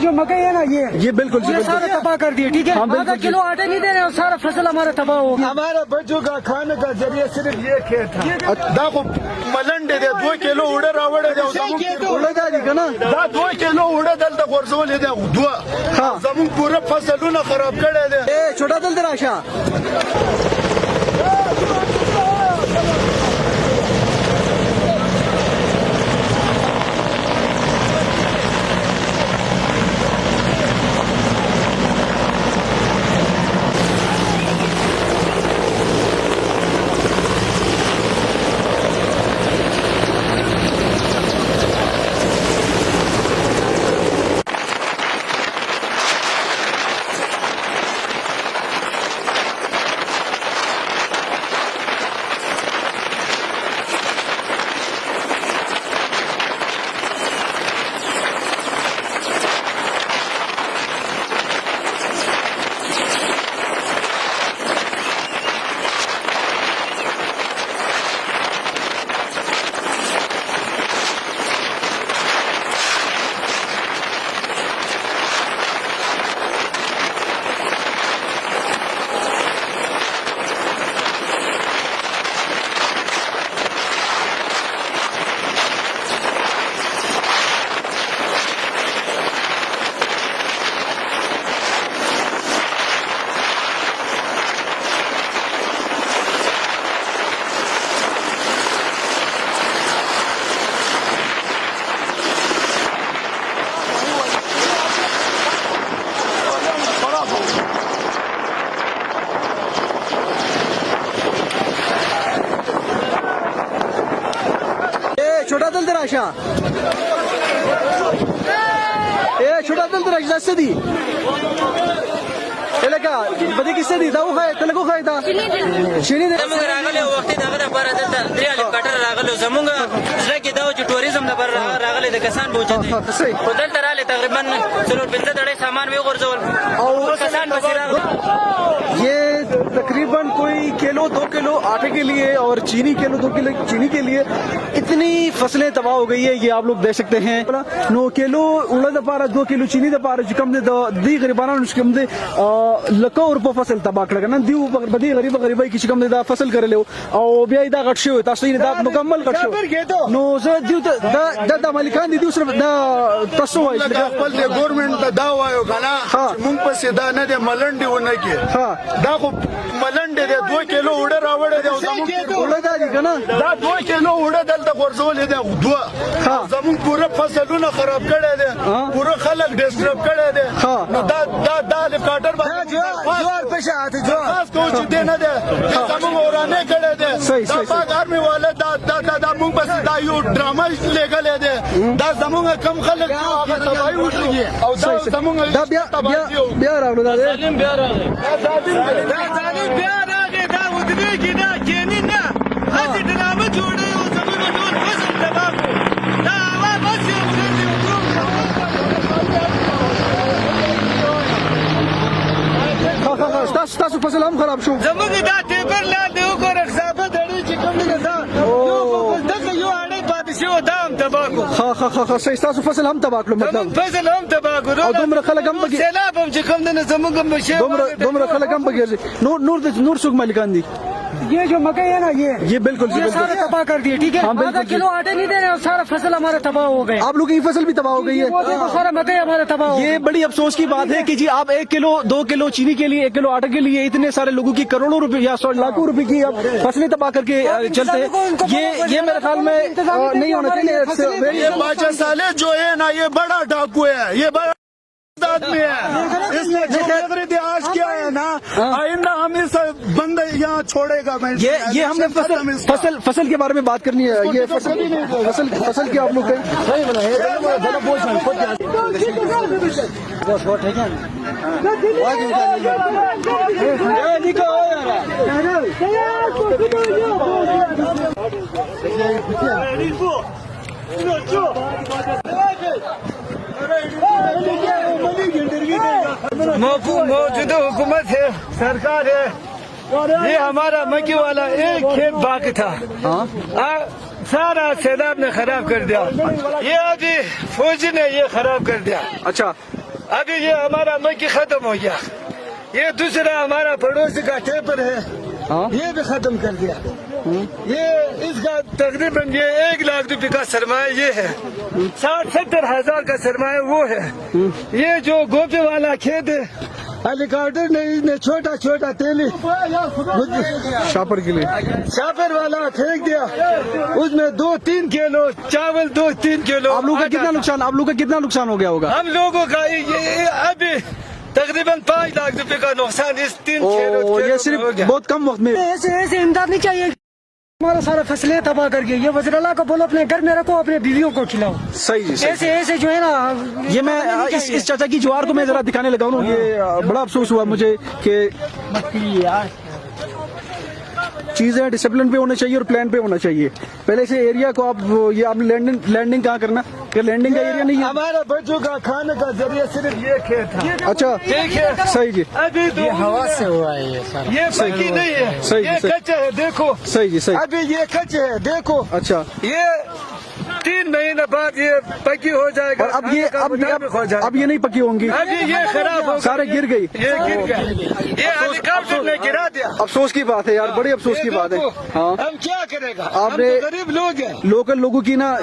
जो मकई है ना ये बिल्कुल ये सारा तबाह कर दिए। ठीक है, आधा किलो आटे नहीं दे रहे और सारा फसल हमारा तबाह हो गया। हमारे बच्चों का खाने का जरिए सिर्फ ये खेत था। दाखो मलंडे दे 2 किलो उड़े रावड़े दे ना 2 किलो उड़े दल तक वर्षों ले दे 2 जमीन पूरे फसलों ना खराब कर दे। छोटा दल तराशा छोटा दल तराशा छोटा दल तराशा से दी का बदी किससे दी था वो खाए तले को खाए था शिनी दे زمونږ راغلی وختي دغه لپاره دلته 3 هلیکاپټر راغلو زمونږ زړه کې دا چې ټوریزم لپاره راغلی د کسان بوجه دي خو دلته راغلی تقریبا 4-5 دړې سامان وی غورځول او کسان بس راغلي ये तकरीबन कोई किलो 2 किलो आटे के लिए और चीनी किलो 2 किलो चीनी के लिए इतनी फसलें तबाह हो गई है। ये आप लोग देख सकते हैं 9 किलो उड़द पारा 2 किलो चीनी द पारा कम दे दी गरीबाना कम दे लको रुपये फसल तबाह कर ना दी बदी गरीब गरीबाई किसी कम दे फसल कर ले और ब्याह दा गटशे होता सही दा मुकम्मल गटशे नो ज दी दा मलिकान दी दूसरे दा तसो है गवर्नमेंट दा दावा आयो गाना मुंग पे सीधा न दे मलंडी होने के दा को मलंडे दे 2 किलो उड़े रावड़े दे उड़े दा ना 2 किलो उड़े दल तक वर्षों ले दे 2 जमीन पूरे फसलों ना खराब कर दे पूरे खलक डिस्टर्ब कर दे दा दा दा हेलीकॉप्टर जोर पेशा आते जो खास कोच देना दे जमीन औराने करे दे पाक आर्मी वाले दा दा दा मुंग बस दा यू ड्रामा लेगा ले दे दा जमीन कम खलक तबाही उठी और दा जमीन दा बिया रावलो दा ظالم بیا راغی ظالم بیا راغی دا ودري کینا کینینا هڅه ډرامه جوړه او زموږ ټول فصل تباہ دا هوا بس یو تاسو فصل هم خراب شو زموږ دا ټیبر لاندې وګوره حسابه دړي چې کوم نه دا دغه یو اړې پاتې شو دا هم تباہ کو صحیح تاسو فصل هم تباہ کړو مطلب فصل هم تباہ کو او دومره خلک هم بګي سیلاب هم چې کوم نه زموږ هم شي دومره خلک هم بګي نور څوک مالکان دي ये जो मकई है ना ये बिल्कुल सारा तबाह कर दिए। ठीक है, आधा किलो आटे नहीं दे रहे और सारा फसल हमारा तबाह हो गए। आप लोगों की फसल भी तबाह हो गई है, सारा मकई हमारा तबाह हो ये बड़ी अफसोस की बात है कि जी आप 1 किलो 2 किलो चीनी के लिए 1 किलो आटे के लिए इतने सारे लोगों की करोड़ों रुपए या लाखों रुपए की आप फसलें तबाह करके चलते हैं। ये मेरे ख्याल में नहीं होना चाहिए। ये बादशाह साले जो है ना ये बड़ा डाकू है, ये बड़ा आदमी है, इसने आज क्या है ना आइंदा हम इस बंदे यहाँ छोड़ेगा मैं। ये हमने फसल के बारे में बात करनी है। ये फसल के आप लोग मौजूदा हुकूमत है, सरकार है, ये हमारा मक्की वाला एक खेत बाकी था, सारा सैलाब ने खराब कर दिया। ये अभी फौजी ने ये खराब कर दिया। अच्छा, ابھی یہ ہمارا مکی ختم ہو گیا. یہ دوسرا ہمارا پڑوسی کا ٹیپر ہے, یہ بھی ختم کر دیا. یہ اس کا تقریباً یہ 1 لاکھ روپے کا سرمایہ یہ ہے, 60-70 ہزار کا سرمایہ وہ ہے. یہ جو گوپی والا کھیت ہے, ہیلی کاپٹر نے اس میں چھوٹا چھوٹا تیلی شاپر کے لیے شاپر والا پھینک دیا, اس میں 2-3 کلو چاول 2-3 کلو. آپ لوگوں کا کتنا نقصان, آپ لوگوں کا کتنا نقصان ہو گیا ہوگا؟ ہم لوگوں کا یہ ابھی تقریباً 5 لاکھ روپے کا نقصان اس 3 یہ صرف بہت کم وقت میں. ایسے امداد نہیں چاہیے. ہمارا سارا فصلیں تباہ کر کے, یہ وزیر اللہ کو بولو اپنے گھر میں رکھو, اپنے بیویوں کو کھلاؤ. صحیح جی, ایسے جو ہے نا, یہ میں اس چچا کی جوار کو میں ذرا دکھانے لگا ہوں. یہ بڑا افسوس ہوا مجھے کہ چیزیں ڈسپلن پہ ہونا چاہیے اور پلان پہ ہونا چاہیے. پہلے سے ایریا کو آپ لینڈنگ کہاں کرنا, کہ لینڈنگ کا ایریا نہیں ہے. ہمارا بچوں کا کھانے کا ذریعہ صرف یہ کھیت تھا. اچھا صحیح جی, ابھی تو ہوا سے ہوا ہے یہ سارا. یہ پکی نہیں ہے, صحیح یہ کچا ہے. دیکھو صحیح جی صحیح. ابھی یہ کچے ہے, دیکھو. اچھا, یہ 3 مہینے بعد یہ پکی ہو جائے گا. اور اب یہ نہیں پکی ہوں گی, ابھی یہ خراب ہو سارے گر گئی. یہ گر گئے, یہ ہیلی کاپٹر نے گرا دیا. افسوس کی بات ہے یار, بڑی افسوس کی بات ہے. ہاں, ہم کیا کرے گا, آپ ہم نے تو غریب لوگ ہیں. لوکل لوگوں کی نا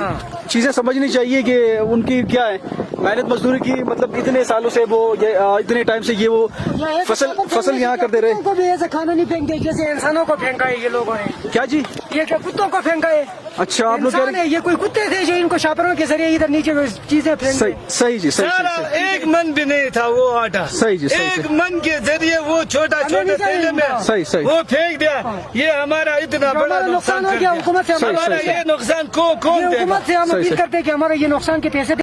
چیزیں سمجھنی چاہیے کہ ان کی کیا ہے محنت مزدوری کی, مطلب اتنے سالوں سے وہ اتنے ٹائم سے یہ وہ فصل یہاں کرتے رہے. کو بھی ایسے کھانا نہیں پھینکتے جیسے انسانوں کو پھینکا ہے یہ لوگوں نے. کیا جی, یہ کیا کتوں کو پھینکا ہے؟ اچھا آپ لوگ کہہ انسان ہے, یہ کوئی کتے تھے جو ان کو شاپروں کے ذریعے ادھر نیچے چیزیں پھینکتے. صحیح جی صحیح. سارا 1 من بھی نہیں تھا وہ آٹا. صحیح جی صحیح. 1 من کے ذریعے وہ چھوٹا چھوٹا تیلے میں صحیح وہ پھینک دیا. یہ ہمارا اتنا بڑا نقصان ہو گیا. حکومت سے ہمارا یہ نقصان کون دے گا؟ حکومت سے ہم اپیل کرتے ہیں کہ ہمارا یہ نقصان کے پیسے